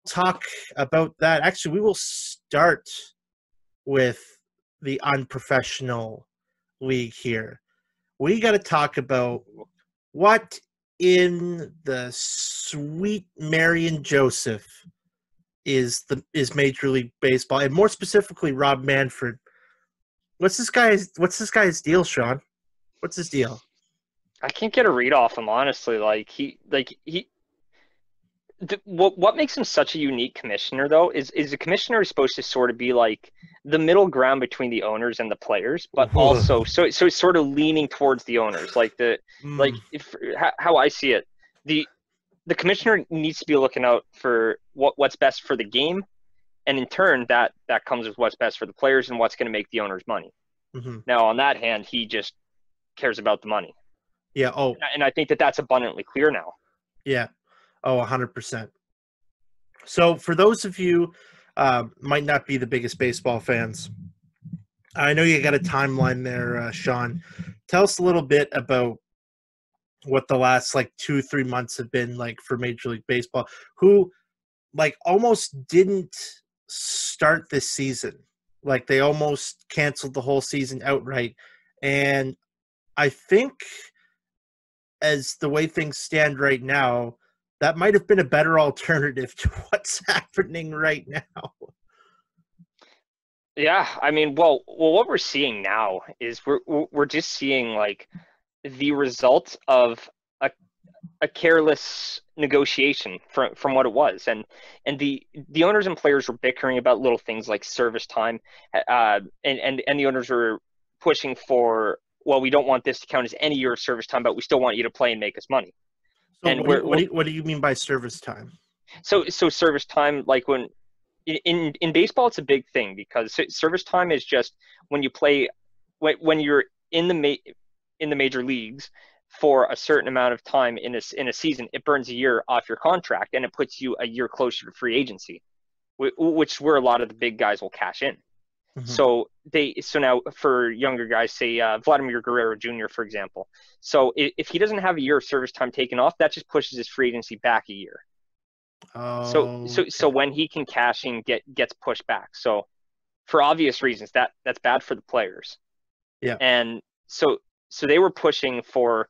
talk about that. Actually, we will start with the unprofessional league here. We got to talk about what in the sweet Marion Joseph is Major League Baseball, and more specifically, Rob Manfred. What's this guy's deal, Sean? What's his deal? I can't get a read off him, honestly. What makes him such a unique commissioner, though, is the commissioner is supposed to sort of be like the middle ground between the owners and the players, but also so it's sort of leaning towards the owners, Mm, if how I see it, the the commissioner needs to be looking out for what's best for the game, and in turn that comes with what's best for the players and what's going to make the owners money. mm-hmm. Now, on that hand, he just cares about the money, Yeah. Oh, and I think that that's abundantly clear now. yeah. Oh, 100%. So, for those of you might not be the biggest baseball fans, I know you got a timeline there, Sean. Tell us a little bit about what the last like 2-3 months have been like for Major League Baseball, who like almost didn't start this season. Like they almost canceled the whole season outright. And I think as the way things stand right now, that might have been a better alternative to what's happening right now. Yeah, I mean, what we're seeing now is we're just seeing like the result of a, a careless negotiation from what it was, and the owners and players were bickering about little things like service time, and the owners were pushing for, well, we don't want this to count as any year of service time, but we still want you to play and make us money. So And what do you mean by service time? so service time, like when in baseball, it's a big thing because service time is just when you play when you're in the major leagues for a certain amount of time in a season. It burns a year off your contract and it puts you a year closer to free agency, which where a lot of the big guys will cash in. Mm-hmm. So now for younger guys, say Vladimir Guerrero Jr., for example. So if he doesn't have a year of service time taken off, that just pushes his free agency back a year. So Okay. when he can cash in, gets pushed back. So for obvious reasons, that's bad for the players. Yeah. And so they were pushing for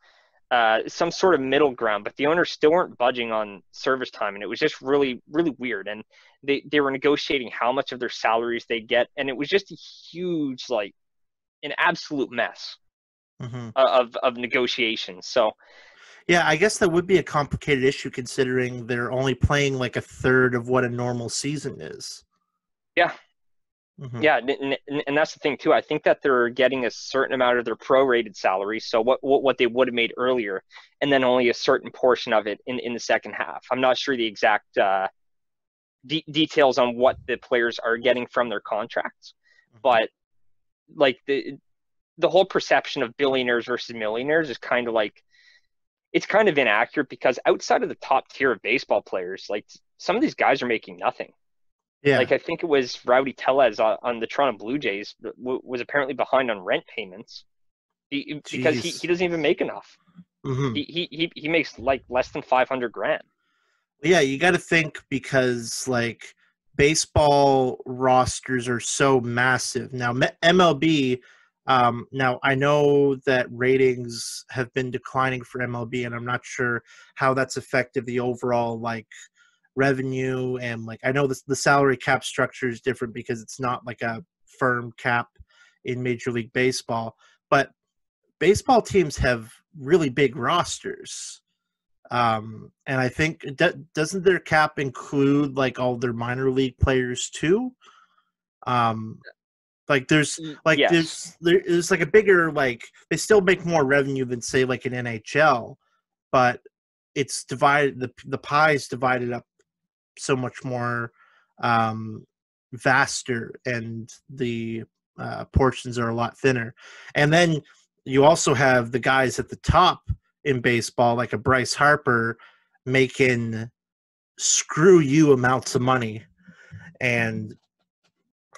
some sort of middle ground, but the owners still weren't budging on service time, and it was just really really weird. And they were negotiating how much of their salaries they get, and it was just a huge, like, an absolute mess Mm-hmm. of negotiations. So Yeah, I guess that would be a complicated issue considering they're only playing like a third of what a normal season is. yeah, Mm-hmm. yeah, and that's the thing too. I think that they're getting a certain amount of their prorated salary, so what they would have made earlier, and then only a certain portion of it in the second half. I'm not sure the exact details on what the players are getting from their contracts, but like the whole perception of billionaires versus millionaires is kind of like, it's kind of inaccurate, because outside of the top tier of baseball players, like, some of these guys are making nothing. Yeah. Like, I think it was Rowdy Tellez on the Toronto Blue Jays was apparently behind on rent payments because he Jeez. doesn't even make enough. Mm-hmm. He makes like less than 500 grand. Yeah, you got to think because like baseball rosters are so massive now. MLB. Now I know that ratings have been declining for MLB, and I'm not sure how that's affected the overall like revenue. And like I know the salary cap structure is different because it's not like a firm cap in Major League Baseball, but baseball teams have really big rosters. And I think doesn't their cap include like all their minor league players too? Um, like Yes. there's like a bigger, like they still make more revenue than say like an NHL, but it's divided, the pie is divided up so much more um, vaster, and the portions are a lot thinner. And then you also have the guys at the top in baseball, like a Bryce Harper, making screw you amounts of money, and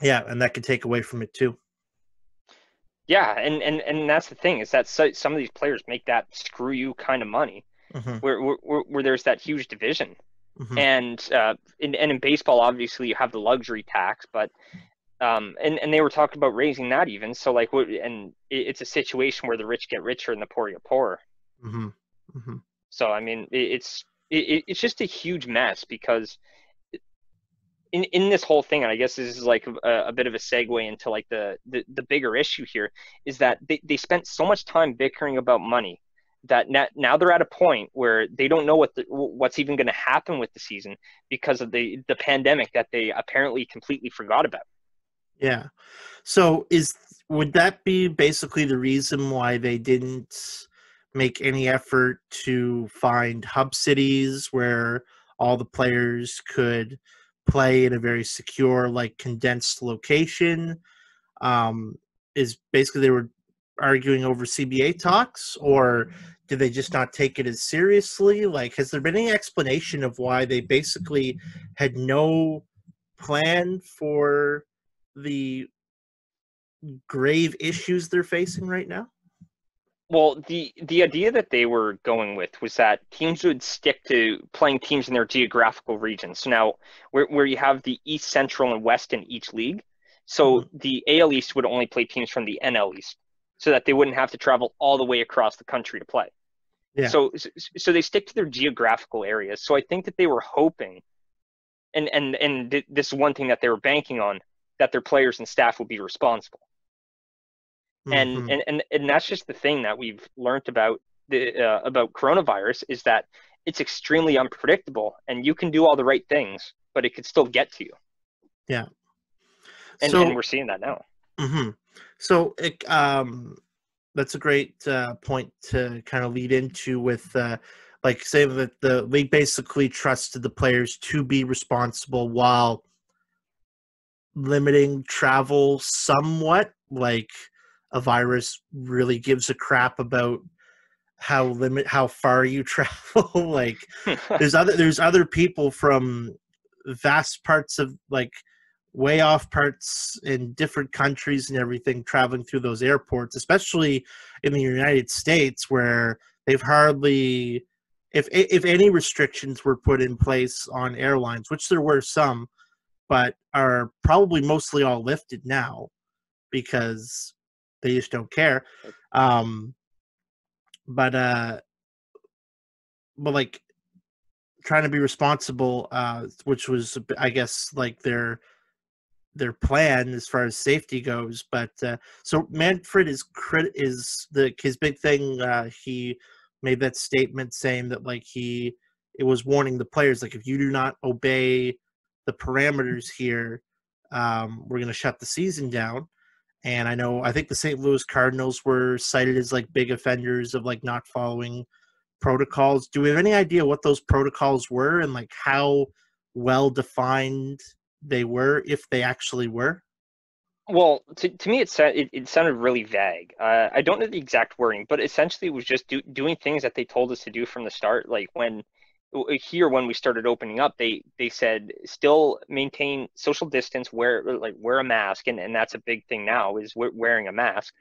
yeah, and that can take away from it too. Yeah, and that's the thing, is that some of these players make that screw you kind of money, Hmm. where there's that huge division. Hmm. And in baseball, obviously, you have the luxury tax, but and they were talking about raising that even. So like, and it's a situation where the rich get richer and the poor get poorer. Hmm. Hmm. So I mean, it's just a huge mess because in this whole thing, and I guess this is like a bit of a segue into like the bigger issue here, is that they spent so much time bickering about money that now they're at a point where they don't know what's even going to happen with the season because of the pandemic that they apparently completely forgot about. Yeah. So would that be basically the reason why they didn't make any effort to find hub cities where all the players could play in a very secure, like condensed location? Um, is basically they were arguing over CBA talks, or did they just not take it as seriously? Like, has there been any explanation of why they basically had no plan for the grave issues they're facing right now? Well, the idea that they were going with was that teams would stick to playing teams in their geographical regions. So now, where you have the East, Central, and West in each league, so Hmm. the AL East would only play teams from the NL East, so that they wouldn't have to travel all the way across the country to play. Yeah. So they stick to their geographical areas. So I think that they were hoping, and this is one thing that they were banking on, that their players and staff would be responsible. and Hmm. and and, and that's just the thing that we've learned about coronavirus, is that it's extremely unpredictable, and you can do all the right things, but it could still get to you. Yeah. And So, we're seeing that now. hmm so that's a great point to kind of lead into with, like, saying that the league basically trusted the players to be responsible while limiting travel somewhat. Like, a virus really gives a crap about how far you travel. Like, there's other people from vast parts of, like, way off parts in different countries and everything traveling through those airports, especially in the United States, where they've hardly, if any restrictions were put in place on airlines, which there were some, but are probably mostly all lifted now because they just don't care. Um, but like, trying to be responsible, which was, I guess, like their plan as far as safety goes. But so Manfred is the his big thing. He made that statement saying that, like, it was warning the players, like, if you do not obey the parameters here, we're going to shut the season down. And I think the St. Louis Cardinals were cited as, like, big offenders of, like, not following protocols. Do we have any idea what those protocols were and, like, how well defined they were, if they actually were? Well, to me, it sounded really vague. I don't know the exact wording, but essentially it was just doing things that they told us to do from the start. Like when we started opening up, they said still maintain social distance, wear a mask, and that's a big thing now, is wearing a mask,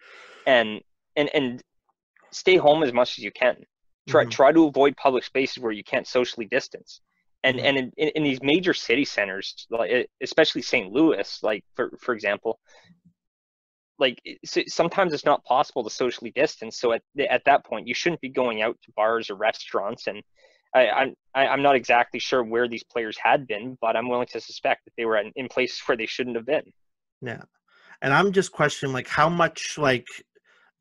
and and stay home as much as you can. Hmm. Try to avoid public spaces where you can't socially distance. Hmm. And in these major city centers, like especially St. Louis, like for example, like sometimes it's not possible to socially distance. So at that point, you shouldn't be going out to bars or restaurants. And I'm not exactly sure where these players had been, but I'm willing to suspect that they were in places where they shouldn't have been. Yeah. And I'm just questioning, like, how much, like,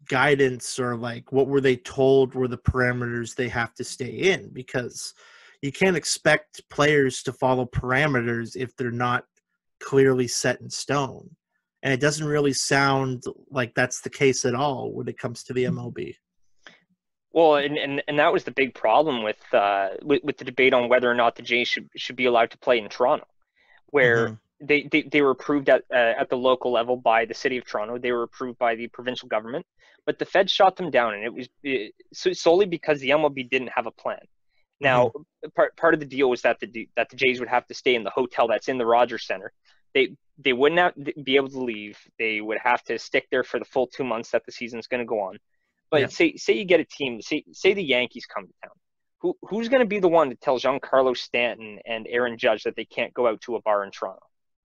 guidance, or, like, what were they told were the parameters they have to stay in, because you can't expect players to follow parameters if they're not clearly set in stone. And it doesn't really sound like that's the case at all when it comes to the MLB. Well, and that was the big problem with the debate on whether or not the Jays should be allowed to play in Toronto, where Hmm. they were approved at the local level by the city of Toronto. They were approved by the provincial government, but the Fed shot them down, and it was solely because the MLB didn't have a plan. Hmm. Now, part of the deal was that the Jays would have to stay in the hotel that's in the Rogers Center. They wouldn't be able to leave. They would have to stick there for the full 2 months that the season's going to go on. Yeah. But say you get a team, say the Yankees come to town. who's going to be the one to tell Giancarlo Stanton and Aaron Judge that they can't go out to a bar in Toronto?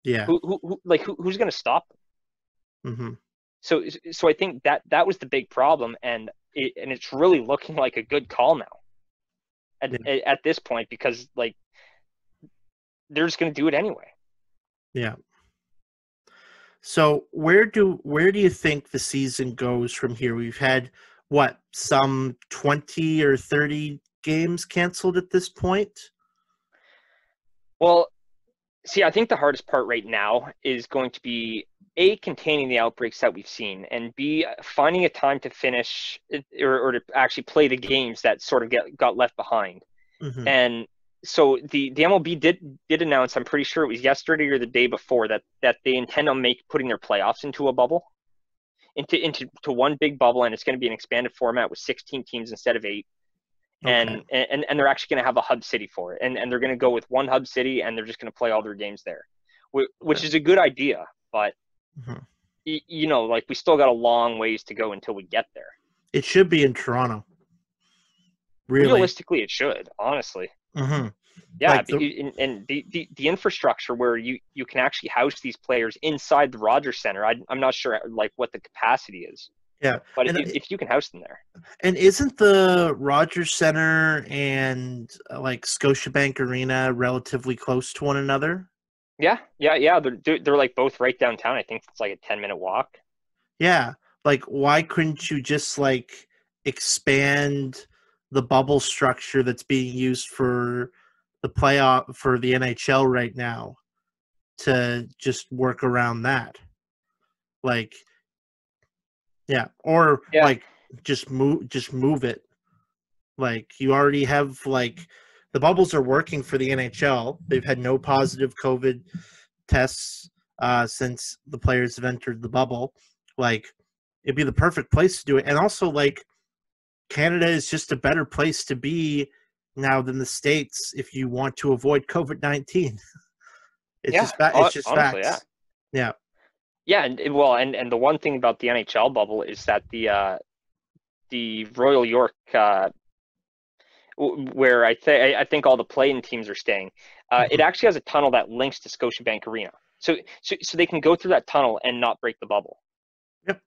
Yeah. Who's going to stop them? Mm-hmm. So I think that was the big problem, and it's really looking like a good call now at this point, because like they're just going to do it anyway. Yeah. So where do you think the season goes from here? We've had what, some 20 or 30 games canceled at this point? Well, see, I think the hardest part right now is going to be A, containing the outbreaks that we've seen, and B, finding a time to finish or to actually play the games that sort of got left behind. Mm-hmm. And so the MLB did announce, I'm pretty sure it was yesterday or the day before, that they intend on putting their playoffs into a bubble, into one big bubble, and it's going to be an expanded format with 16 teams instead of 8. Okay. And they're actually going to have a hub city for it, and they're going to go with one hub city, and they're just going to play all their games there, which is a good idea, but Mm-hmm. like we still got a long ways to go until we get there. It should be in Toronto. Really? Realistically, it should, honestly. Mm-hmm. Yeah, Like and the infrastructure where you can actually house these players inside the Rogers Center, I'm not sure like what the capacity is. Yeah, but and if you can house them there. And isn't the Rogers Center and like Scotiabank Arena relatively close to one another? Yeah. They're like both right downtown. I think it's like a 10-minute walk. Yeah, like why couldn't you just like expand the bubble structure that's being used for the playoff for the NHL right now to just work around that? Like, yeah, or Yeah. like just move it. Like you already have like the bubbles are working for the NHL. They've had no positive COVID tests since the players have entered the bubble. Like it'd be the perfect place to do it. And also like Canada is just a better place to be now than the States if you want to avoid COVID-19. It's just honestly, facts. Yeah. Yeah, and the one thing about the NHL bubble is that the Royal York, where I think all the play-in teams are staying, it actually has a tunnel that links to Scotiabank Arena, so they can go through that tunnel and not break the bubble. Yep.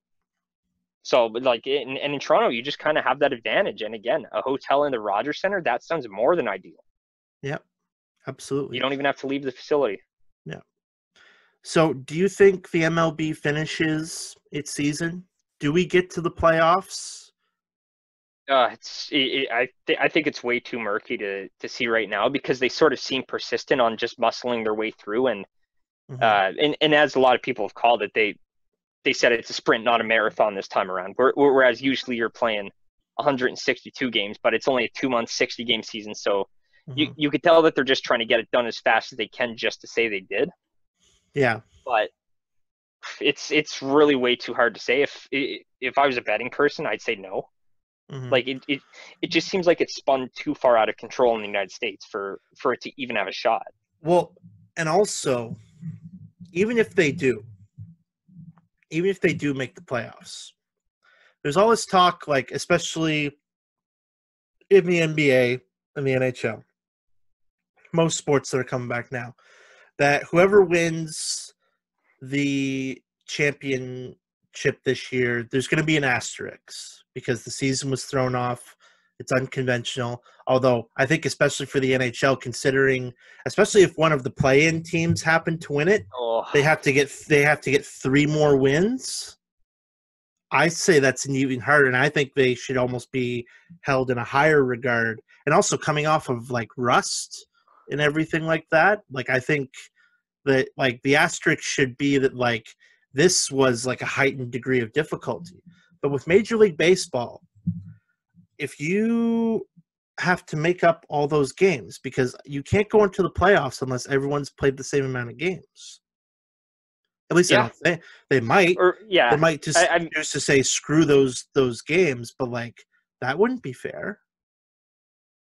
So, like, in Toronto, you just kind of have that advantage. And again, a hotel in the Rogers Center, that sounds more than ideal. Yep. Absolutely. You don't even have to leave the facility. Yeah. So, do you think the MLB finishes its season? Do we get to the playoffs? I think it's way too murky to see right now, because they sort of seem persistent on just muscling their way through, and as a lot of people have called it, they said it's a sprint, not a marathon this time around. Whereas usually you're playing 162 games, but it's only a 2-month, 60-game season, so you could tell that they're just trying to get it done as fast as they can just to say they did. Yeah. But it's really way too hard to say. If I was a betting person, I'd say no. Like it just seems like it's spun too far out of control in the United States for it to even have a shot. Well, and also, even if they do make the playoffs, there's all this talk, like especially in the NBA and the NHL, most sports that are coming back now, that whoever wins the championship this year, there's going to be an asterisk because the season was thrown off. It's unconventional. Although I think especially for the NHL, considering especially if one of the play-in teams happen to win it, they have to get 3 more wins. I say that's an even harder, and I think they should almost be held in a higher regard. And also coming off of like rust and everything like that, like I think that like the asterisk should be that like this was like a heightened degree of difficulty. But with Major League Baseball, if you have to make up all those games, because you can't go into the playoffs unless everyone's played the same amount of games. At least they might. They might just choose to say screw those games, but like that wouldn't be fair.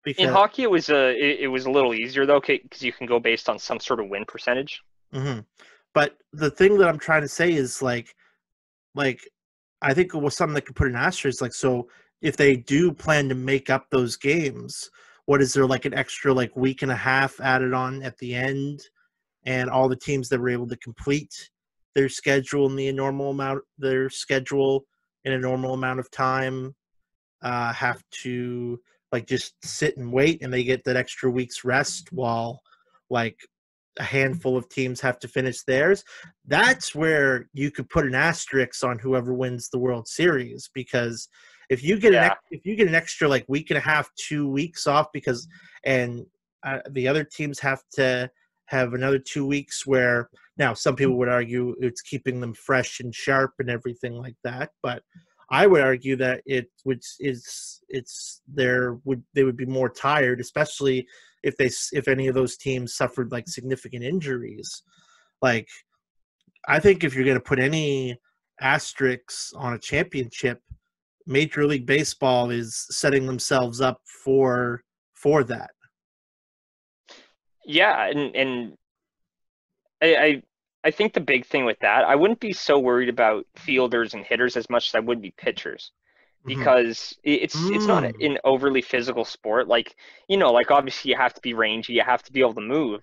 Because in hockey, it was a little easier though, because you can go based on some sort of win percentage. But the thing that I'm trying to say is like I think it was something that could put an asterisk. Like, so if they do plan to make up those games, what is there, like an extra like week and a half added on at the end, and all the teams that were able to complete their schedule in a normal amount of time have to like just sit and wait, and they get that extra week's rest while like a handful of teams have to finish theirs. That's where you could put an asterisk on whoever wins the World Series, because if you get an extra like week and a half, 2 weeks off, because and the other teams have to have another 2 weeks, where now some people would argue it's keeping them fresh and sharp and everything like that, but I would argue that they would be more tired, especially if any of those teams suffered like significant injuries. Like, I think if you're going to put any asterisks on a championship, Major League Baseball is setting themselves up for that. Yeah, and I think the big thing with that, I wouldn't be so worried about fielders and hitters as much as I would be pitchers, because it's not an overly physical sport. Like, like obviously you have to be rangy, you have to be able to move,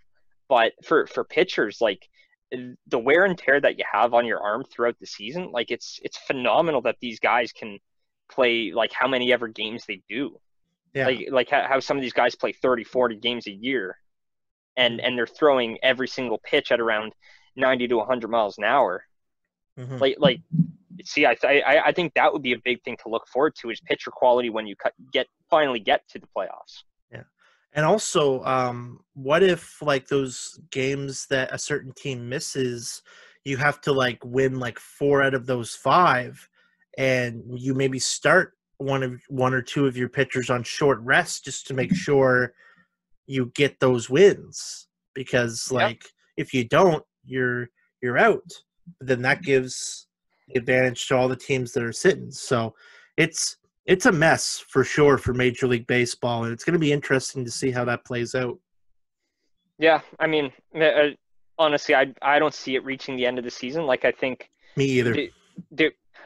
but for pitchers, like the wear and tear that you have on your arm throughout the season, like it's phenomenal that these guys can play like how many ever games they do. Yeah. Like how some of these guys play 30, 40 games a year, and they're throwing every single pitch at around 90 to 100 miles an hour. Like, see, I think that would be a big thing to look forward to, is pitcher quality when you finally get to the playoffs. Yeah. And also, what if like those games that a certain team misses, you have to like win like 4 out of those 5, and you maybe start one or two of your pitchers on short rest just to make sure you get those wins, because like if you don't, you're out. But then that gives the advantage to all the teams that are sitting. So it's a mess for sure for Major League Baseball, and it's going to be interesting to see how that plays out. Yeah, I mean, honestly, I don't see it reaching the end of the season. Like, I think Me either.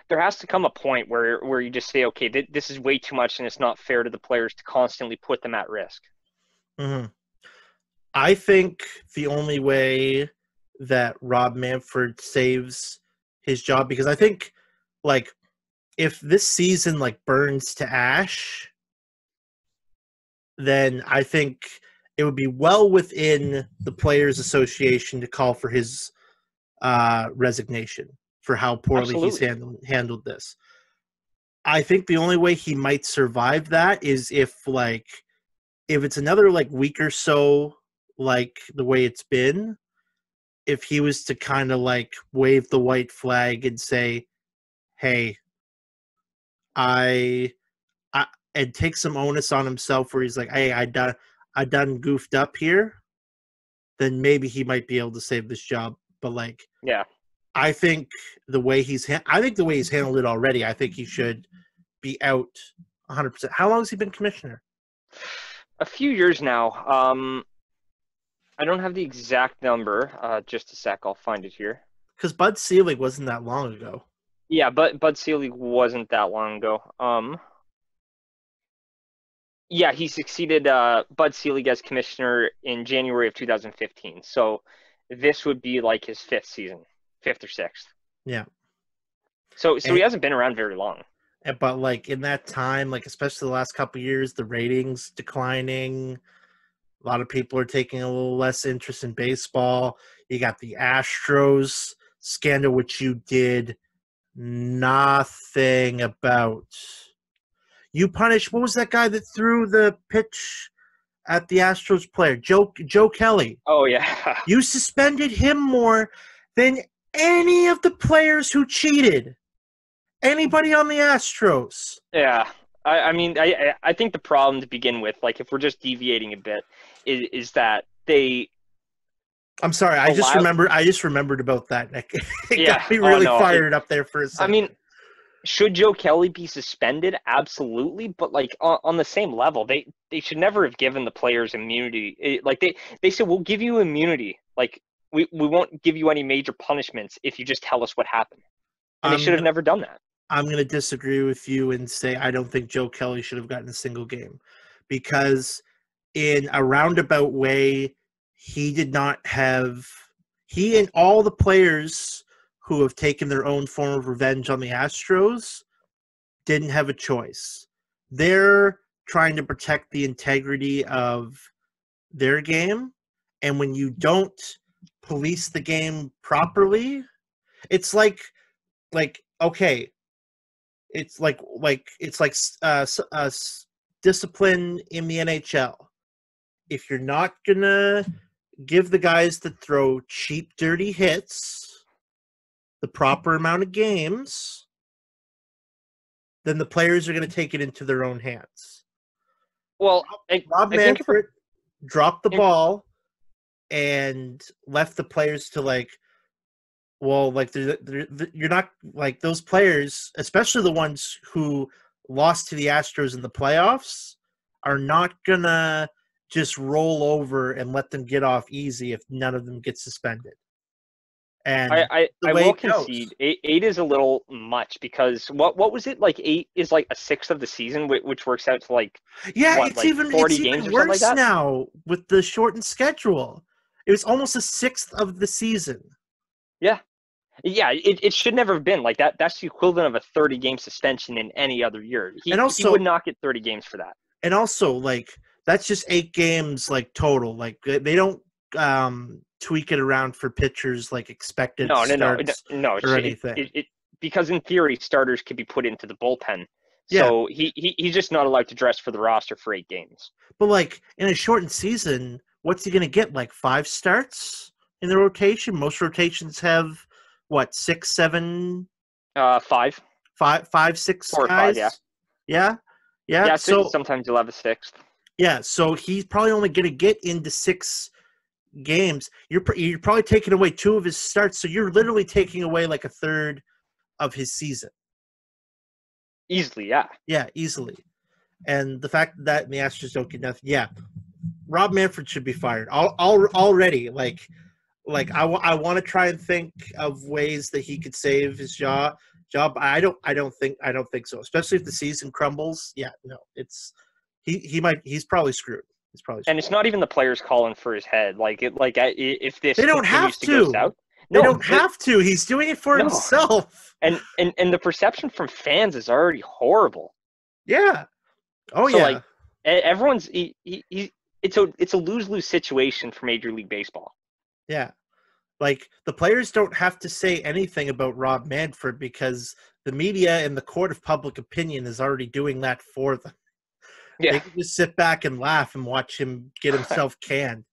There has to come a point where you just say, okay, this is way too much, and it's not fair to the players to constantly put them at risk. I think the only way that Rob Manfred saves his job, because I think like if this season like burns to ash, then I think it would be well within the Players Association to call for his resignation for how poorly he's handled this. I think the only way he might survive that is if it's another like week or so, like the way it's been, if he was to kind of like wave the white flag and say, hey, and take some onus on himself, where he's like, hey, I done goofed up here, then maybe he might be able to save this job. But like, yeah, I think the way he's handled it already, I think he should be out 100%. How long has he been commissioner? A few years now. I don't have the exact number. Just a sec, I'll find it here. Because Bud Selig wasn't that long ago. Yeah, but Bud Selig wasn't that long ago. Yeah, he succeeded Bud Selig as commissioner in January of 2015. So this would be like his 5th or 6th. Yeah. So he hasn't been around very long. But like in that time, like especially the last couple of years, the ratings declining. A lot of people are taking a little less interest in baseball. You got the Astros scandal, which you did nothing about. You punished, what was that guy that threw the pitch at the Astros player? Joe Kelly. Oh, yeah. You suspended him more than any of the players who cheated. Anybody on the Astros. Yeah. I mean, I think the problem to begin with, like if we're just deviating a bit, is that they. I'm sorry, I just remembered about that. It got me really fired up there for a second. I mean, should Joe Kelly be suspended? Absolutely, but like on the same level, they should never have given the players immunity. Like they said, we'll give you immunity. Like we won't give you any major punishments if you just tell us what happened. And they should have never done that. I'm going to disagree with you and say I don't think Joe Kelly should have gotten a single game, because in a roundabout way, he and all the players who have taken their own form of revenge on the Astros didn't have a choice. They're trying to protect the integrity of their game, and when you don't police the game properly, it's like okay, it's like discipline in the NHL. If you're not gonna give the guys that throw cheap, dirty hits the proper amount of games, then the players are going to take it into their own hands. Well, Rob Manfred dropped the ball and left the players to you're not like those players, especially the ones who lost to the Astros in the playoffs, are not going to just roll over and let them get off easy if none of them get suspended. And I will concede 8 is a little much, because what was it, like 8 is like a sixth of the season, which works out to it's even 40 games or something like that now with the shortened schedule. It was almost a sixth of the season. Yeah, it should never have been like that. That's the equivalent of a 30-game suspension in any other year. He would not get 30 games for that. And also, that's just 8 games total. They don't tweak it around for pitchers expected starts or anything. Because in theory, starters could be put into the bullpen. So he's just not allowed to dress for the roster for 8 games. But in a shortened season, what's he going to get? 5 starts in the rotation? Most rotations have what, 6, 7? 5, 6 4 or 5, yeah. So sometimes you'll have a 6th. Yeah, so he's probably only going to get into 6 games. You're probably taking away 2 of his starts, so you're literally taking away a third of his season. Easily, yeah. Yeah, easily. And the fact that the Astros don't get nothing, Rob Manfred should be fired already. I want to try and think of ways that he could save his job. I don't think so. Especially if the season crumbles. Yeah, no, he's probably screwed. And it's not even the players calling for his head. If this they don't have to go south, they don't have to. He's doing it for himself. And the perception from fans is already horrible. Yeah. Oh yeah. Everyone's it's a lose-lose situation for Major League Baseball. Yeah. The players don't have to say anything about Rob Manfred because the media and the court of public opinion is already doing that for them. Yeah. They can just sit back and laugh and watch him get himself canned.